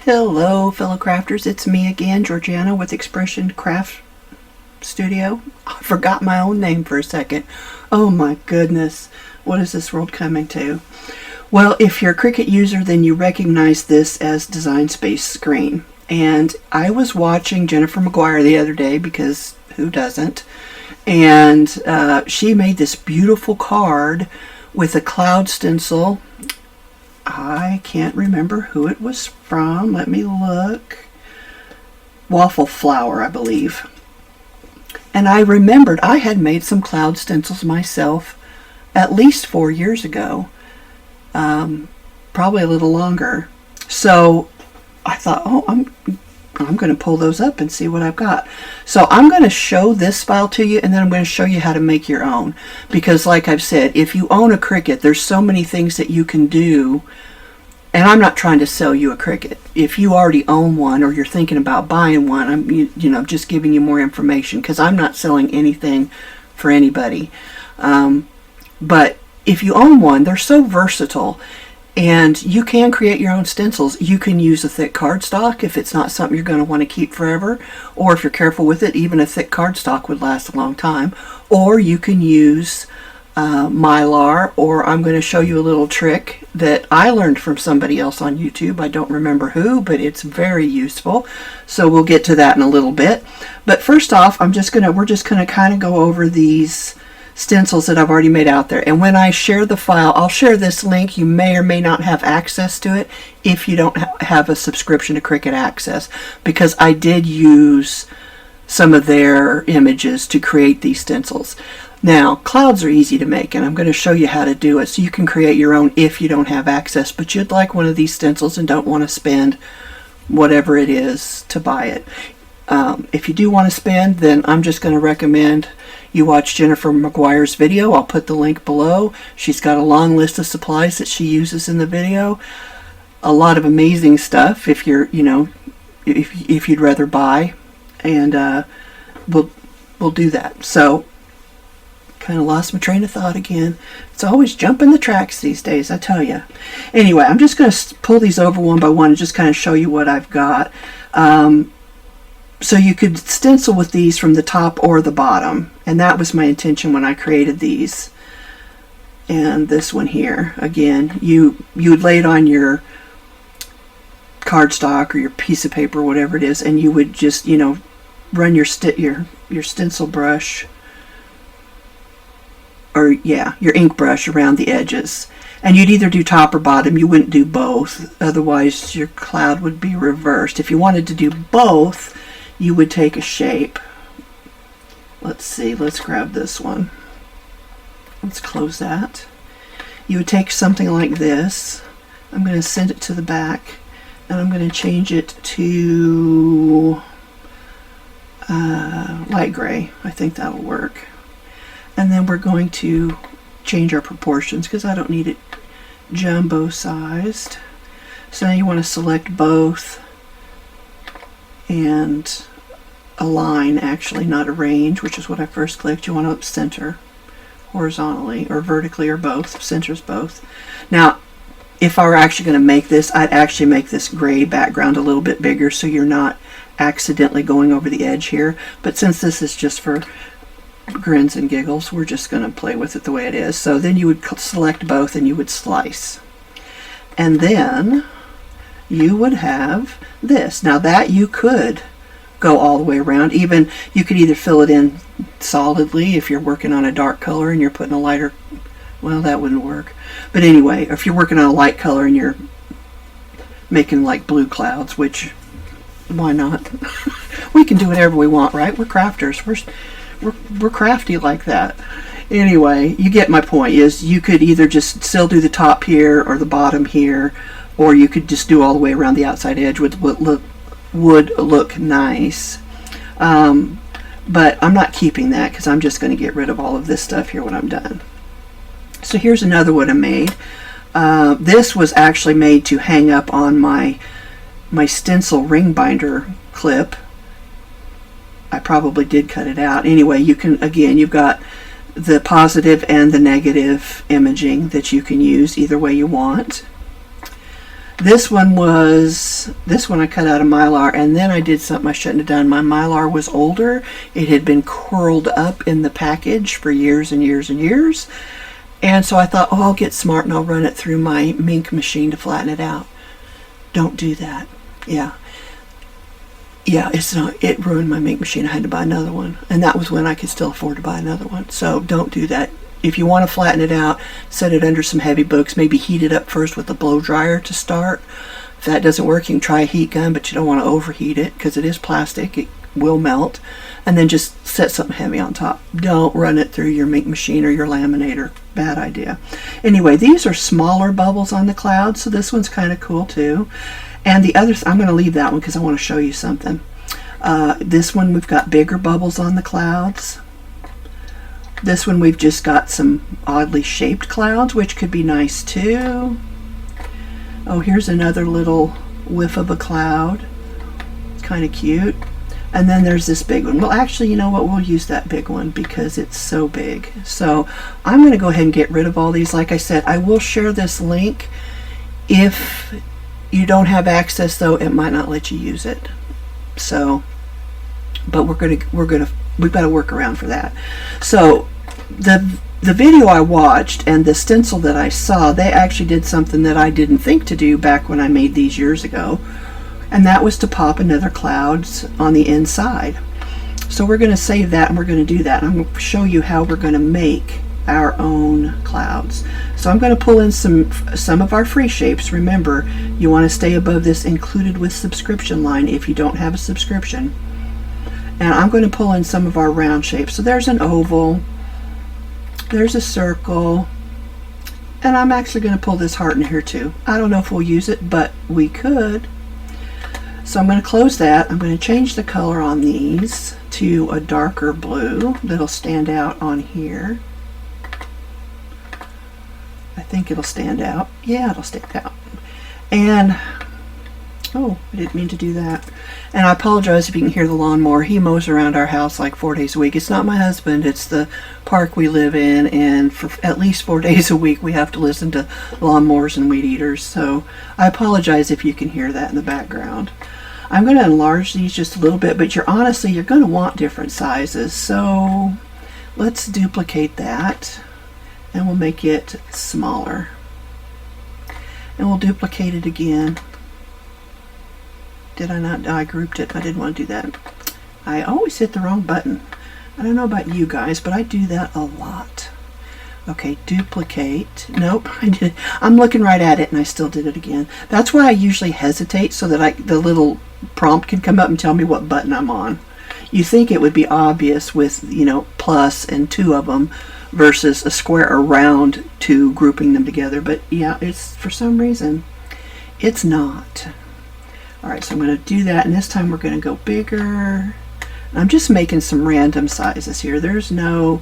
Hello fellow crafters, it's me again, Georgiana with Expression Craft Studio. I forgot my own name for a second. Oh my goodness, what is this world coming to? Well, if you're a Cricut user, then you recognize this as Design Space screen. And I was watching Jennifer McGuire the other day, because who doesn't? And she made this beautiful card with a Cloud Stencil. I can't remember who it was from. Let me look. Waffle Flower, I believe. And I remembered I had made some Cloud Stencils myself at least 4 years ago. Probably a little longer. So I thought, oh, I'm going to pull those up and see what I've got. So I'm going to show this file to you, and then I'm going to show you how to make your own. Because like I've said, if you own a Cricut, there's so many things that you can do. And I'm not trying to sell you a Cricut. If you already own one or you're thinking about buying one, I'm just giving you more information, because I'm not selling anything for anybody. But if you own one, they're so versatile. And you can create your own stencils. You can use a thick cardstock if it's not something you're going to want to keep forever. Or if you're careful with it, even a thick cardstock would last a long time. Or you can use Mylar, or I'm going to show you a little trick that I learned from somebody else on YouTube. I don't remember who, but it's very useful. So we'll get to that in a little bit. But first off, we're just going to kind of go over these stencils that I've already made out there. And when I share the file, I'll share this link. You may or may not have access to it if you don't have a subscription to Cricut Access, because I did use some of their images to create these stencils. Now, clouds are easy to make, and I'm going to show you how to do it so you can create your own if you don't have access, but you'd like one of these stencils and don't want to spend whatever it is to buy it. If you do want to spend, then I'm just going to recommend you watch Jennifer McGuire's video. I'll put the link below. She's got a long list of supplies that she uses in the video. A lot of amazing stuff if you're, if you'd rather buy, and we'll do that. So, kind of lost my train of thought again. It's always jumping the tracks these days, I tell you. Anyway, I'm just going to pull these over one by one and just kind of show you what I've got. So you could stencil with these from the top or the bottom, and that was my intention when I created these. And this one here, again, you would lay it on your cardstock or your piece of paper, whatever it is, and you would just, run your stencil brush, or your ink brush around the edges. And you'd either do top or bottom. You wouldn't do both, otherwise your cloud would be reversed. If you wanted to do both, you would take a shape. Let's see, let's grab this one. Let's close that. You would take something like this. I'm going to send it to the back, and I'm going to change it to light gray. I think that'll work. And then we're going to change our proportions, because I don't need it jumbo sized. So now you want to select both and align, actually, not arrange, which is what I first clicked. You want to center horizontally or vertically, or both. Centers both. Now, if I were actually going to make this, I'd actually make this gray background a little bit bigger so you're not accidentally going over the edge here. But since this is just for grins and giggles, we're just going to play with it the way it is. So then you would select both and you would slice. And then you would have this. Now that you could go all the way around. Even you could either fill it in solidly if you're working on a dark color and you're putting a lighter, well, that wouldn't work. But anyway, if you're working on a light color and you're making like blue clouds, which, why not? We can do whatever we want, right? We're crafters. We're crafty like that. Anyway, you get my point. Is you could either just still do the top here or the bottom here, or you could just do all the way around the outside edge, which would look nice. But I'm not keeping that, because I'm just going to get rid of all of this stuff here when I'm done. So here's another one I made. This was actually made to hang up on my stencil ring binder clip. I probably did cut it out. Anyway, you can, again, you've got the positive and the negative imaging that you can use either way you want. This one I cut out of Mylar, and then I did something I shouldn't have done. My Mylar was older. It had been curled up in the package for years and years and years. And so I thought, oh, I'll get smart and I'll run it through my Mink machine to flatten it out. Don't do that. Yeah, it ruined my Mink machine. I had to buy another one. And that was when I could still afford to buy another one. So don't do that. If you want to flatten it out, set it under some heavy books. Maybe heat it up first with a blow dryer to start. If that doesn't work, you can try a heat gun, but you don't want to overheat it because it is plastic. It will melt. And then just set something heavy on top. Don't run it through your Mink machine or your laminator. Bad idea. Anyway, these are smaller bubbles on the cloud, so this one's kind of cool too. And the other, I'm going to leave that one because I want to show you something. This one we've got bigger bubbles on the clouds. This one we've just got some oddly shaped clouds, which could be nice too. Oh, here's another little whiff of a cloud. It's kind of cute. And then there's this big one. Well, actually, you know what? We'll use that big one because it's so big. So I'm going to go ahead and get rid of all these. Like I said, I will share this link. If you don't have access, though, it might not let you use it. So, but we've got to work around for that. So the video I watched and the stencil that I saw, they actually did something that I didn't think to do back when I made these years ago, and that was to pop another clouds on the inside. So we're going to save that and we're going to do that. I'm going to show you how we're going to make our own clouds. So I'm going to pull in some of our free shapes. Remember, you want to stay above this included with subscription line if you don't have a subscription. And I'm going to pull in some of our round shapes. So there's an oval, there's a circle, and I'm actually going to pull this heart in here too. I don't know if we'll use it, but we could. So I'm going to close that. I'm going to change the color on these to a darker blue that'll stand out on here. I think it'll stand out. Yeah, it'll stand out. And oh, I didn't mean to do that. And I apologize if you can hear the lawnmower. He mows around our house like 4 days a week. It's not my husband, it's the park we live in, and for at least 4 days a week we have to listen to lawnmowers and weed eaters. So I apologize if you can hear that in the background. I'm going to enlarge these just a little bit, but you're going to want different sizes. So let's duplicate that and we'll make it smaller. And we'll duplicate it again. Did I not? I grouped it. I didn't want to do that. I always hit the wrong button. I don't know about you guys, but I do that a lot. Okay, duplicate. Nope, I did. I'm looking right at it and I still did it again. That's why I usually hesitate, so that the little prompt can come up and tell me what button I'm on. You think it would be obvious with, you know, plus and two of them versus a square or round two grouping them together, but yeah, it's for some reason it's not. Alright, so I'm going to do that, and this time we're going to go bigger. I'm just making some random sizes here. There's no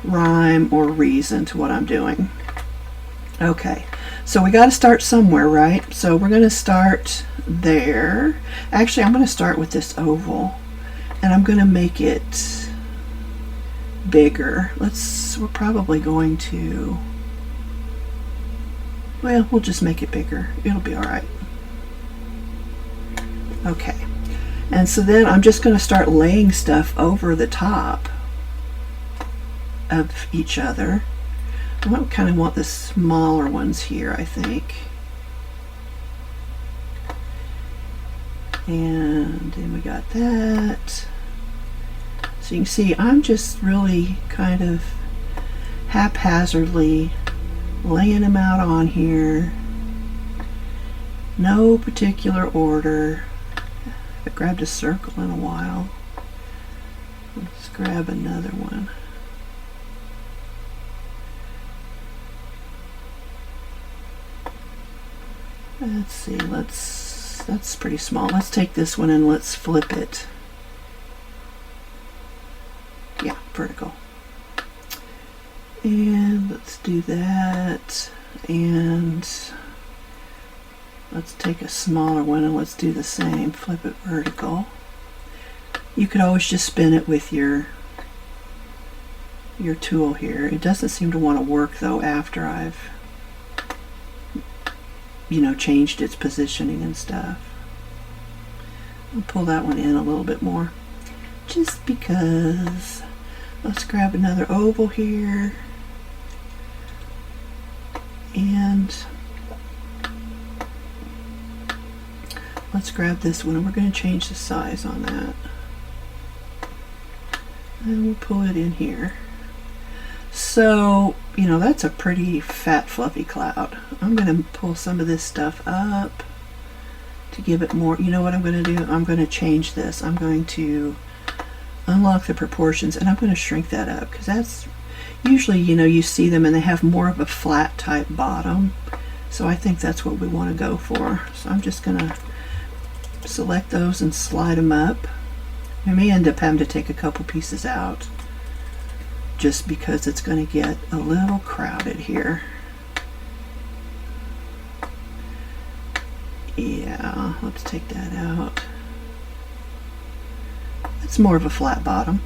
rhyme or reason to what I'm doing. Okay, so we got to start somewhere, right? So we're going to start there. Actually, I'm going to start with this oval, and I'm going to make it bigger. We're probably going to, well, we'll just make it bigger. It'll be alright. Okay, and so then I'm just going to start laying stuff over the top of each other. I kind of want the smaller ones here, I think. And then we got that. So you can see I'm just really kind of haphazardly laying them out on here. No particular order. I grabbed a circle in a while. Let's grab another one. Let's see, that's pretty small. Let's take this one and let's flip it. Yeah, vertical. And let's do that. And let's take a smaller one and let's do the same. Flip it vertical. You could always just spin it with your tool here. It doesn't seem to want to work though after I've you know, changed its positioning and stuff. I'll pull that one in a little bit more, just because. Let's grab another oval here, and let's grab this one, and we're going to change the size on that. And we'll pull it in here. So, you know, that's a pretty fat, fluffy cloud. I'm going to pull some of this stuff up to give it more. You know what I'm going to do? I'm going to change this. I'm going to unlock the proportions, and I'm going to shrink that up, because that's usually, you know, you see them and they have more of a flat type bottom. So I think that's what we want to go for. So I'm just going to select those and slide them up. We may end up having to take a couple pieces out, just because it's going to get a little crowded here. Yeah, let's take that out. It's more of a flat bottom.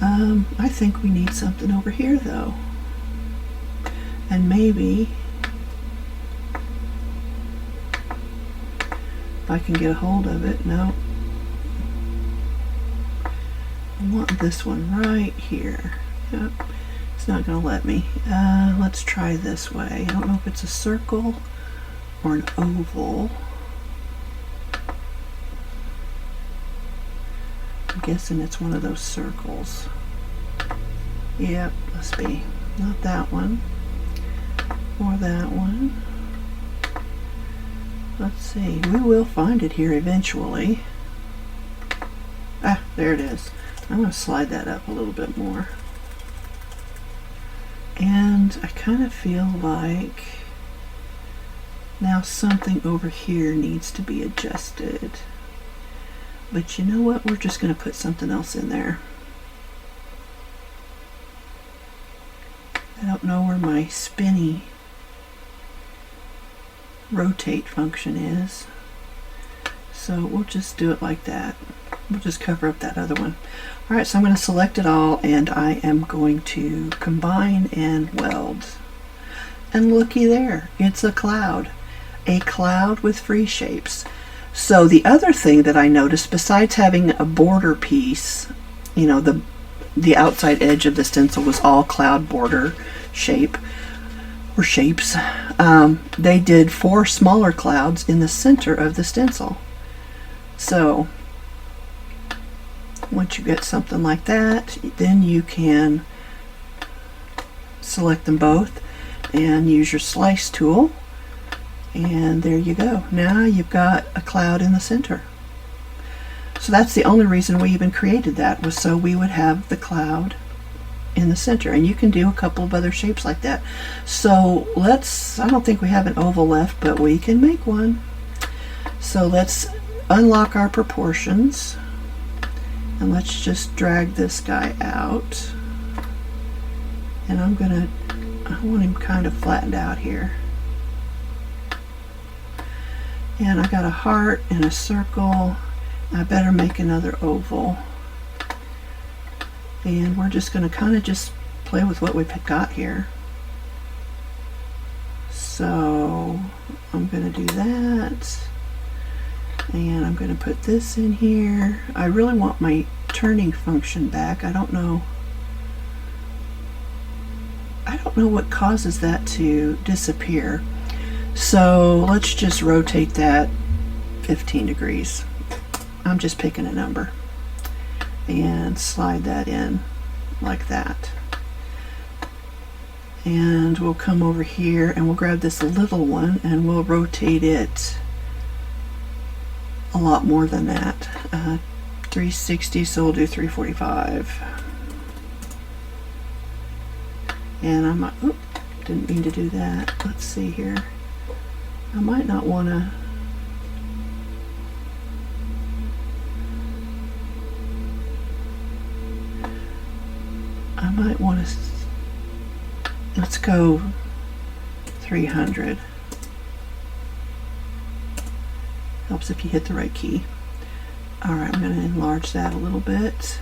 I think we need something over here though. And maybe if I can get a hold of it. No. I want this one right here. Yep. It's not going to let me. Let's try this way. I don't know if it's a circle or an oval. I'm guessing it's one of those circles. Yep, must be. Not that one. Or that one. Let's see. We will find it here eventually. Ah, there it is. I'm going to slide that up a little bit more. And I kind of feel like now something over here needs to be adjusted. But you know what? We're just going to put something else in there. I don't know where my spinny rotate function is. So we'll just do it like that. We'll just cover up that other one. Alright, so I'm going to select it all, and I am going to combine and weld. And looky there, it's a cloud. A cloud with free shapes. So the other thing that I noticed, besides having a border piece, you know, the outside edge of the stencil was all cloud border shape or shapes, they did 4 smaller clouds in the center of the stencil. So once you get something like that, then you can select them both and use your slice tool, and there you go. Now you've got a cloud in the center. So that's the only reason we even created that, was so we would have the cloud in the center. And you can do a couple of other shapes like that. So let's, I don't think we have an oval left, but we can make one. So let's unlock our proportions, and let's just drag this guy out. And I want him kind of flattened out here. And I got a heart and a circle. I better make another oval. And we're just going to kind of just play with what we've got here. So I'm going to do that. And I'm going to put this in here. I really want my turning function back. I don't know what causes that to disappear. So let's just rotate that 15 degrees. I'm just picking a number. And slide that in like that. And we'll come over here and we'll grab this little one and we'll rotate it a lot more than that. 360, so we'll do 345. And I might, oops, didn't mean to do that. Let's see here. I might not want to. I might want to. Let's go 300. Helps if you hit the right key. Alright, I'm going to enlarge that a little bit.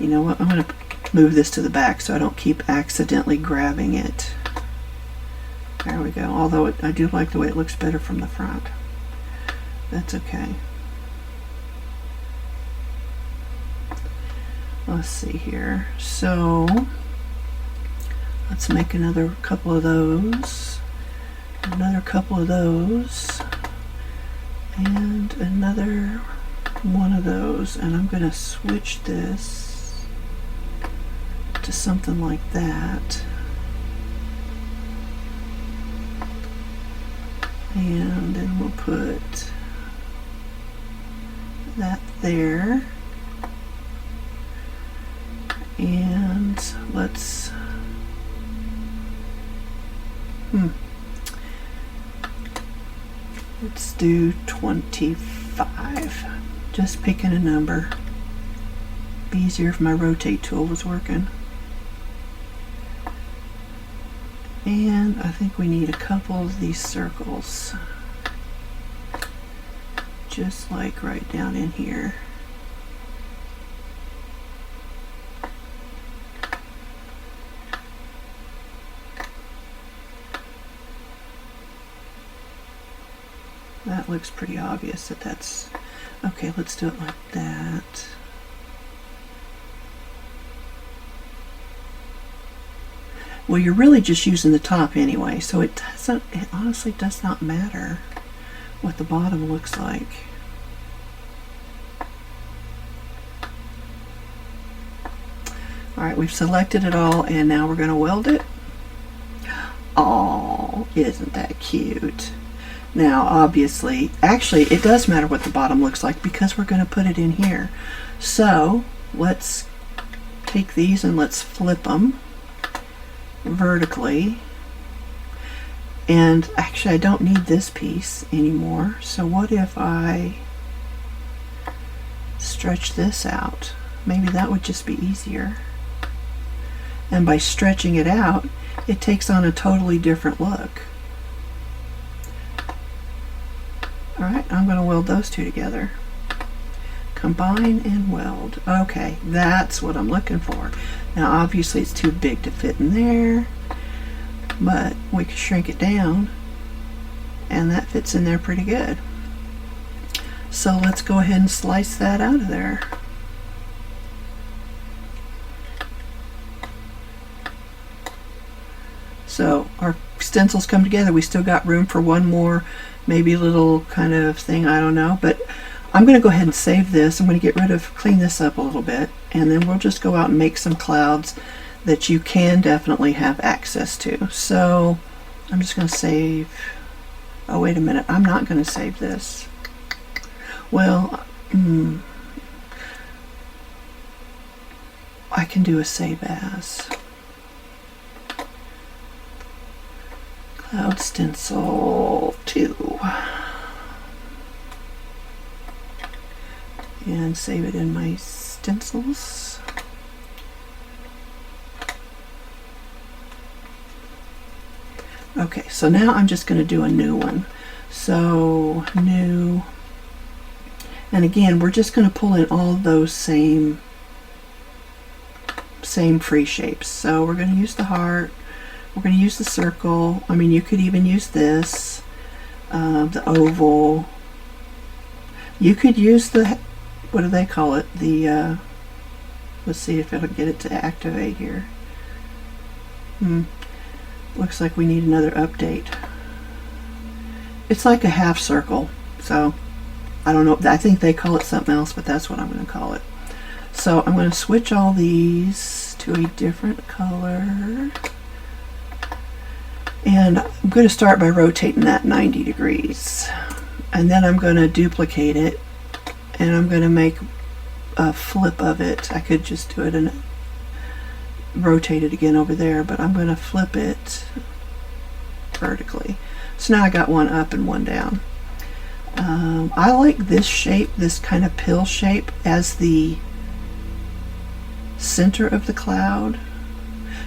You know what? I'm going to move this to the back so I don't keep accidentally grabbing it. There we go. Although I do like the way it looks better from the front. That's okay. Let's see here. So let's make another couple of those, another couple of those, and another one of those. And I'm going to switch this to something like that. And then we'll put that there. And let's let's do 25. Just picking a number. Be easier if my rotate tool was working. And I think we need a couple of these circles, just like right down in here. That looks pretty obvious that that's okay. Let's do it like that. Well, you're really just using the top anyway, so it honestly does not matter what the bottom looks like. Alright, we've selected it all, and now we're going to weld it. Oh, isn't that cute? Now, obviously, actually, it does matter what the bottom looks like because we're going to put it in here. So, let's take these and let's flip them vertically. And actually, I don't need this piece anymore. So what if I stretch this out? Maybe that would just be easier. And by stretching it out, it takes on a totally different look. Alright, I'm going to weld those two together. Combine and weld. Okay, that's what I'm looking for. Now obviously it's too big to fit in there, but we can shrink it down and that fits in there pretty good. So let's go ahead and slice that out of there. So our stencils come together. We still got room for one more, maybe a little kind of thing, I don't know, but I'm going to go ahead and save this. I'm going to clean this up a little bit, and then we'll just go out and make some clouds that you can definitely have access to. So I'm just going to save, oh wait a minute, I'm not going to save this. Well, I can do a save as. Cloud Stencil 2. And save it in my stencils. Okay, so now I'm just going to do a new one. So new, and again we're just going to pull in all those same free shapes. So we're going to use the heart, we're going to use the circle. I mean, you could even use this, the oval. You could use the, what do they call it? The, let's see if it'll get it to activate here. Looks like we need another update. It's like a half circle, so I don't know. I think they call it something else, but that's what I'm going to call it. So I'm going to switch all these to a different color. And I'm going to start by rotating that 90 degrees. And then I'm going to duplicate it, and I'm going to make a flip of it. I could just do it and rotate it again over there, but I'm going to flip it vertically. So now I got one up and one down. I like this shape, this kind of pill shape, as the center of the cloud.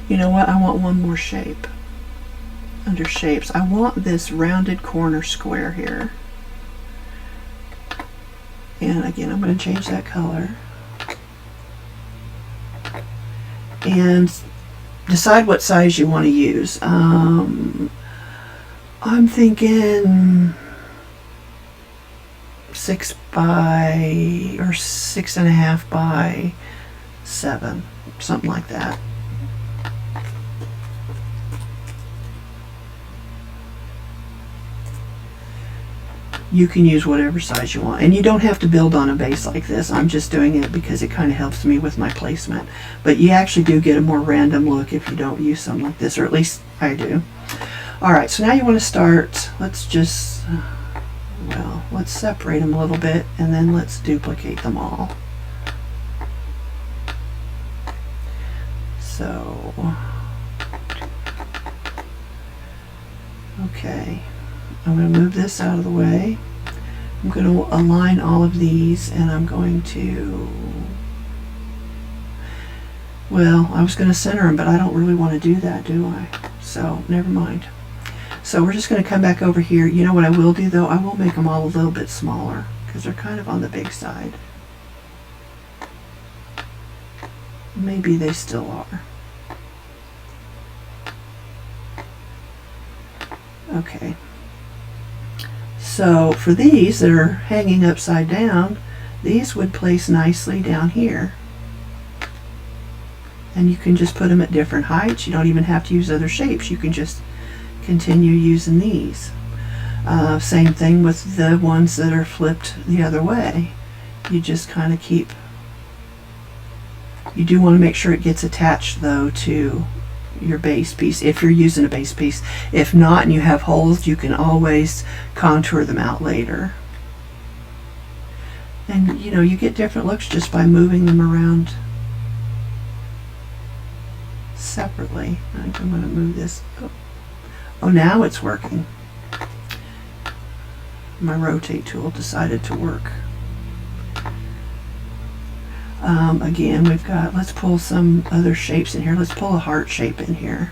You know what? I want one more shape. Under shapes, I want this rounded corner square here. And again, I'm going to change that color. and decide what size you want to use. I'm thinking 6 by or 6.5 by 7, something like that. You can use whatever size you want, and you don't have to build on a base like this. I'm just doing it because it kind of helps me with my placement, but you actually do get a more random look if you don't use something like this, or at least I do. Alright, so now you want to start, let's just, well, let's separate them a little bit, and then let's duplicate them all. So, okay. I'm going to move this out of the way. I'm going to align all of these, and I'm going to, well, I was going to center them, but I don't really want to do that, do I? So, never mind. So we're just going to come back over here. You know what I will do, though? I will make them all a little bit smaller, because they're kind of on the big side. Maybe they still are. Okay. So for these that are hanging upside down, these would place nicely down here. And you can just put them at different heights. You don't even have to use other shapes. You can just continue using these. Same thing with the ones that are flipped the other way. You just kind of keep, you do want to make sure it gets attached though to your base piece if you're using a base piece. If not and you have holes, you can always contour them out later. And you know, you get different looks just by moving them around separately. I'm going to move this. Oh, now it's working. My rotate tool decided to work. Again, we've got, let's pull some other shapes in here. Let's pull a heart shape in here.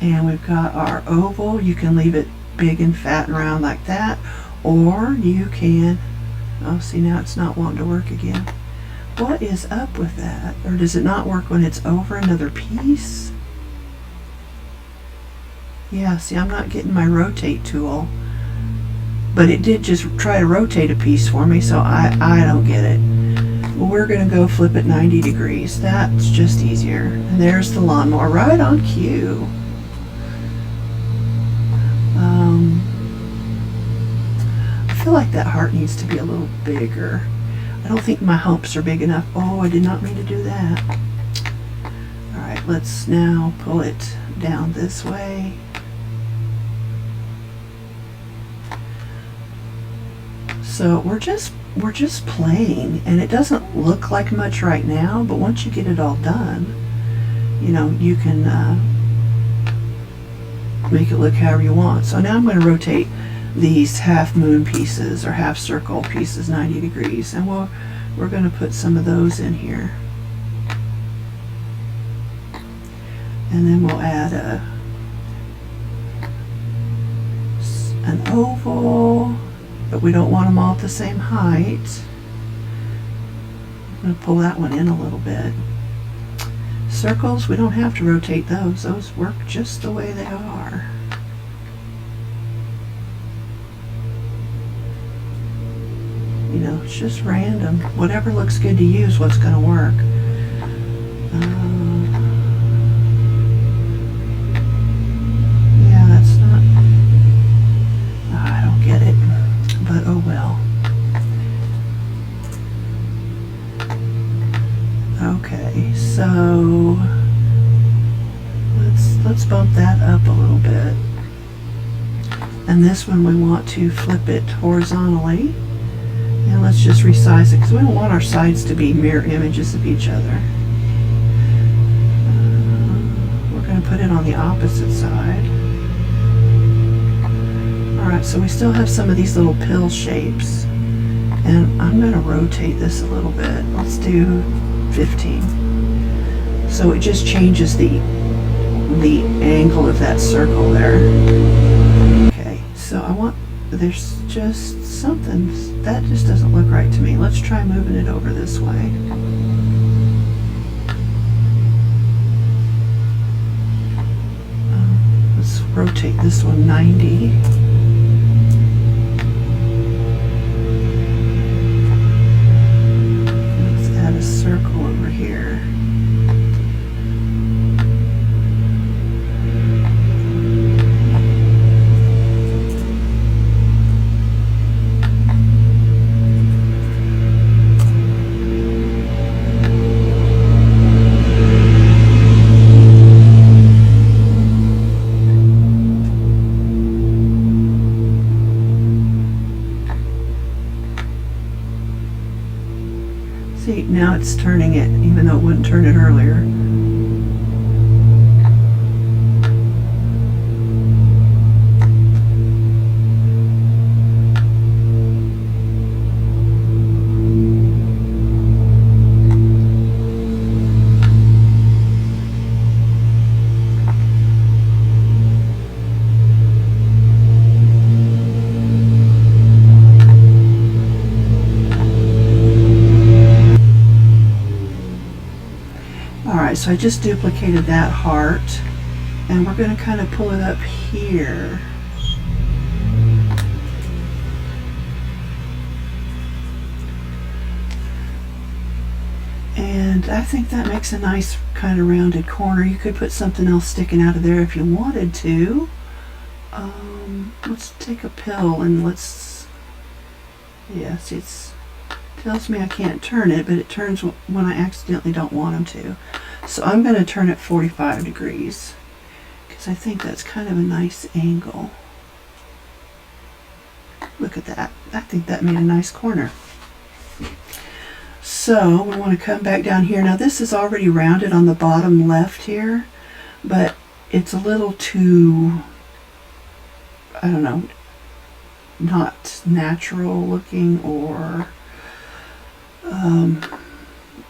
And we've got our oval. You can leave it big and fat and round like that, or you can, oh, see, now it's not wanting to work again. What is up with that? Or does it not work when it's over another piece? Yeah, see, I'm not getting my rotate tool. But it did just try to rotate a piece for me, so I don't get it. Well, we're going to go flip it 90 degrees. That's just easier. And there's the lawnmower, right on cue. I feel like that heart needs to be a little bigger. I don't think my humps are big enough. Oh, I did not mean to do that. Alright, let's now pull it down this way. So we're just playing, and it doesn't look like much right now, but once you get it all done, you know, you can make it look however you want. So now I'm going to rotate these half moon pieces or half circle pieces 90 degrees, and we're going to put some of those in here. And then we'll add an oval. But we don't want them all at the same height. I'm going to pull that one in a little bit. Circles, we don't have to rotate those. Those work just the way they are. You know, it's just random. Whatever looks good to you is what's going to work. Yeah, that's not... I don't get it. But oh well. Okay, so let's bump that up a little bit. And this one we want to flip it horizontally. And let's just resize it because we don't want our sides to be mirror images of each other. We're going to put it on the opposite side. Alright, so we still have some of these little pill shapes, and I'm going to rotate this a little bit. Let's do 15. So it just changes the angle of that circle there. Okay, so I want there's just something that just doesn't look right to me. Let's try moving it over this way. Let's rotate this one 90. Let's add a circle over here. See, now it's turning it, even though it wouldn't turn it earlier. Alright, so I just duplicated that heart, and we're going to kind of pull it up here. And I think that makes a nice kind of rounded corner. You could put something else sticking out of there if you wanted to. Let's take a pill and let's, yes, it tells me I can't turn it, but it turns when I accidentally don't want them to. So I'm going to turn it 45 degrees because I think that's kind of a nice angle. Look at that. I think that made a nice corner. So we want to come back down here. Now this is already rounded on the bottom left here, but it's a little too, I don't know, not natural looking, or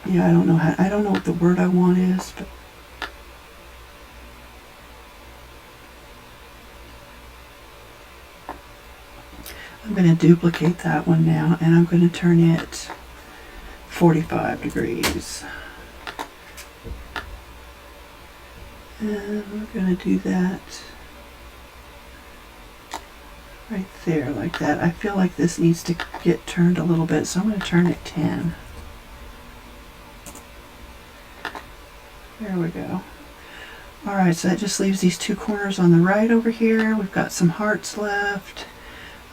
yeah, I don't know what the word I want is, but I'm going to duplicate that one now, and I'm going to turn it 45 degrees. And we're going to do that right there, like that. I feel like this needs to get turned a little bit, so I'm going to turn it 10. There we go. Alright, so that just leaves these two corners on the right over here. We've got some hearts left.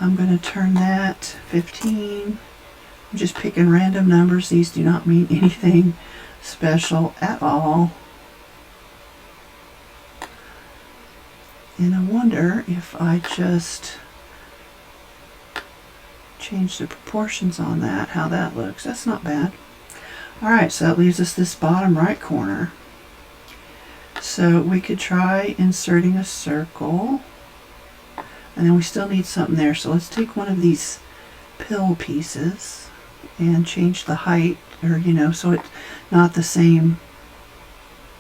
I'm going to turn that 15. I'm just picking random numbers. These do not mean anything special at all. And I wonder if I just change the proportions on that, how that looks. That's not bad. Alright, so that leaves us this bottom right corner. So we could try inserting a circle, and then we still need something there. So let's take one of these pill pieces and change the height, or so it's not the same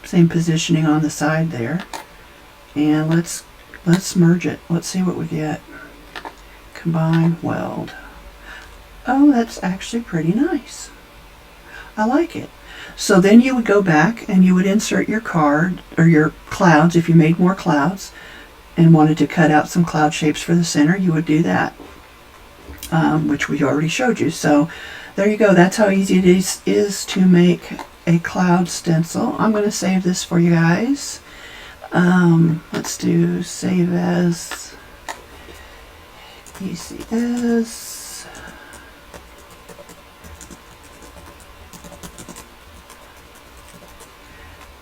positioning on the side there. And let's merge it. Let's see what we get. Combine, weld. Oh, that's actually pretty nice. I like it. So then you would go back and you would insert your card or your clouds. If you made more clouds and wanted to cut out some cloud shapes for the center, you would do that, which we already showed you. So there you go. That's how easy it is to make a cloud stencil. I'm going to save this for you guys. Let's do save as, ECS.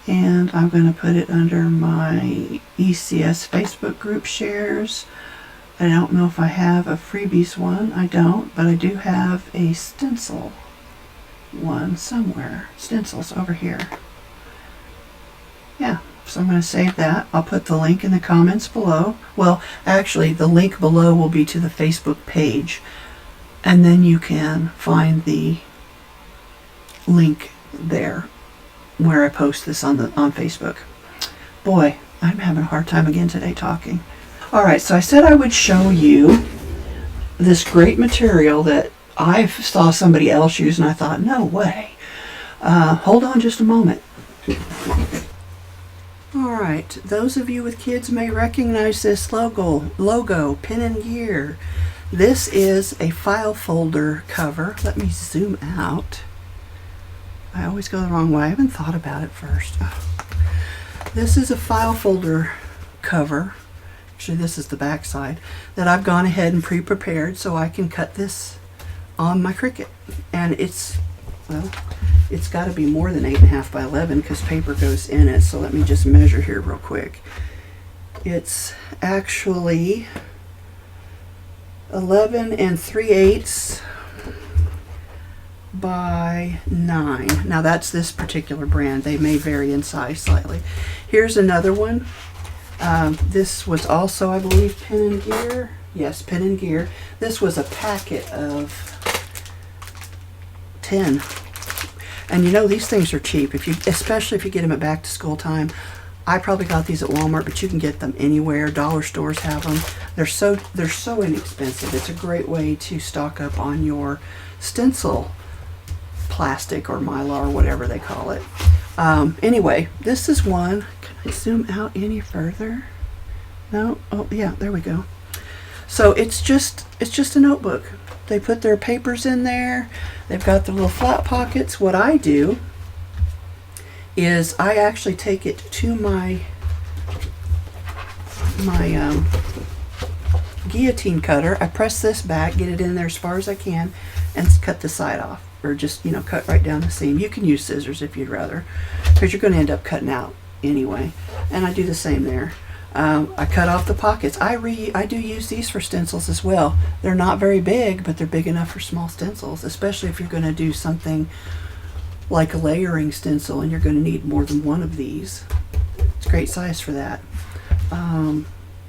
And I'm going to put it under my ECS Facebook group shares. I don't know if I have a freebies one. I don't, but I do have a stencil one somewhere. Stencils over here. Yeah, so I'm going to save that. I'll put the link in the comments below. Well, actually, the link below will be to the Facebook page. And then you can find the link there where I post this on Facebook. Boy, I'm having a hard time again today talking. Alright, so I said I would show you this great material that I saw somebody else use, and I thought, no way. Hold on just a moment. Alright, those of you with kids may recognize this logo, Pen and Gear. This is a file folder cover. Let me zoom out. I always go the wrong way. I haven't thought about it first. This is a file folder cover. Actually, this is the back side that I've gone ahead and pre-prepared so I can cut this on my Cricut. And it's, well, it's got to be more than 8.5 by 11 because paper goes in it. So let me just measure here real quick. It's actually 11 3/8 by 9. Now that's this particular brand. They may vary in size slightly. Here's another one. This was also, I believe, Pen and Gear. Yes, Pen and Gear. This was a packet of 10. And you know, these things are cheap, especially if you get them at back to school time. I probably got these at Walmart, but you can get them anywhere. Dollar stores have them. They're so inexpensive. It's a great way to stock up on your stencil plastic or mylar or whatever they call it. Anyway, this is one. Can I zoom out any further? No? Oh yeah, there we go. So it's just a notebook. They put their papers in there. They've got the little flat pockets. What I do is I actually take it to my guillotine cutter. I press this back, get it in there as far as I can, and cut the side off, or just, you know, cut right down the seam. You can use scissors if you'd rather, because you're going to end up cutting out anyway. And I do the same there. I cut off the pockets. I do use these for stencils as well. They're not very big, but they're big enough for small stencils, especially if you're going to do something like a layering stencil and you're going to need more than one of these. It's a great size for that.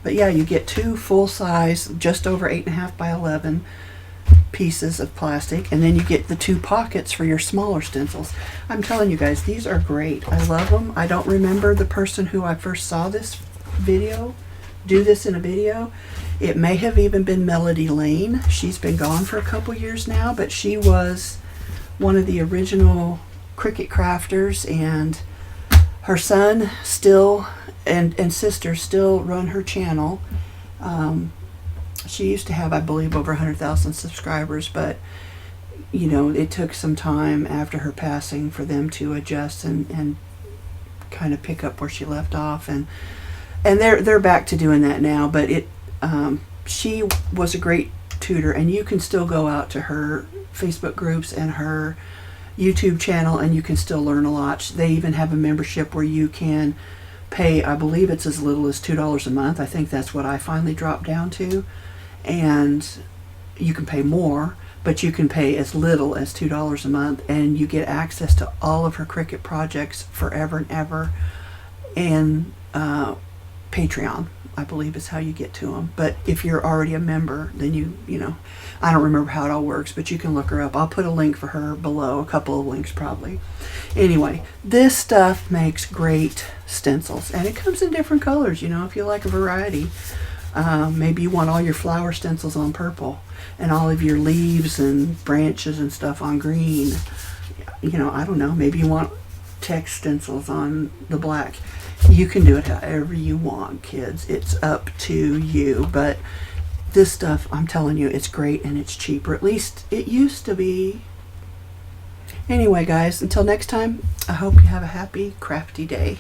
But yeah, you get two full size, just over 8.5 by 11 pieces of plastic, and then you get the two pockets for your smaller stencils. I'm telling you guys, these are great. I love them. I don't remember the person who I first saw this video do this in a video. It may have even been Melody Lane. She's been gone for a couple years now, but she was one of the original Cricut crafters, and her son still and sister still run her channel. She used to have, I believe, over 100,000 subscribers, but you know, it took some time after her passing for them to adjust and kind of pick up where she left off, and they're back to doing that now. But she was a great tutor, and you can still go out to her Facebook groups and her YouTube channel, and you can still learn a lot. They even have a membership where you can pay, I believe it's as little as $2 a month. I think that's what I finally dropped down to. And you can pay more, but you can pay as little as $2 a month, and you get access to all of her Cricut projects forever and ever. And Patreon, I believe, is how you get to them. But if you're already a member, then you know, I don't remember how it all works, but you can look her up. I'll put a link for her below, a couple of links probably. Anyway, this stuff makes great stencils, and it comes in different colors, you know, if you like a variety. Maybe you want all your flower stencils on purple and all of your leaves and branches and stuff on green. You know, I don't know, maybe you want text stencils on the black. You can do it however you want, kids. It's up to you. But this stuff, I'm telling you, it's great, and it's cheap, or at least it used to be. Anyway, guys, until next time, I hope you have a happy, crafty day.